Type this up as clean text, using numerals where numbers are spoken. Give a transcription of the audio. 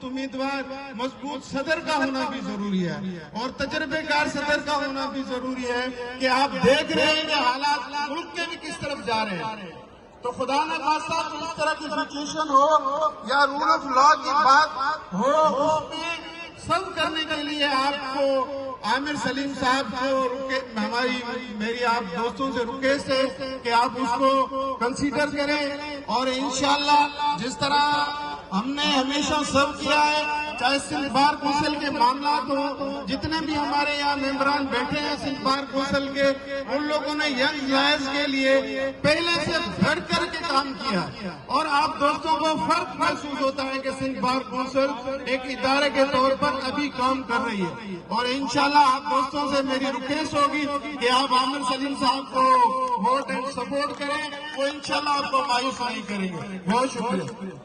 مضبوط امیدوار مضبوط صدر کا ہونا بھی ضروری ہے اور تجربے کار صدر کا ہونا بھی ضروری ہے کہ آپ دیکھ رہے ہیں کہ حالات ملک کے بھی کس طرف جا رہے ہیں. تو خدا نہ خواستہ تو اس طرح کی سچویشن ہو یا رول آف لا کی بات ہو اس میں سلو کرنے کے لیے آپ کو عامر سلیم صاحب کو میری آپ دوستوں سے ریکویسٹ ہے کہ آپ اس کو کنسیڈر کریں اور انشاءاللہ جس طرح ہم نے ہمیشہ سرو کیا ہے چاہے سندھ بار کونسل کے معاملات ہوں جتنے بھی ہمارے یہاں ممبران بیٹھے ہیں سندھ بار کونسل کے ان لوگوں نے ینگ لائرز کے لیے پہلے سے بڑھ کر کے کام کیا اور آپ دوستوں کو فرق محسوس ہوتا ہے کہ سندھ بار کونسل ایک ادارے کے طور پر ابھی کام کر رہی ہے اور انشاءاللہ آپ دوستوں سے میری ریکویسٹ ہوگی کہ آپ عامر سلیم صاحب کو ووٹ اینڈ سپورٹ کریں وہ انشاءاللہ آپ کو مایوس نہیں کریں گے. بہت شکریہ.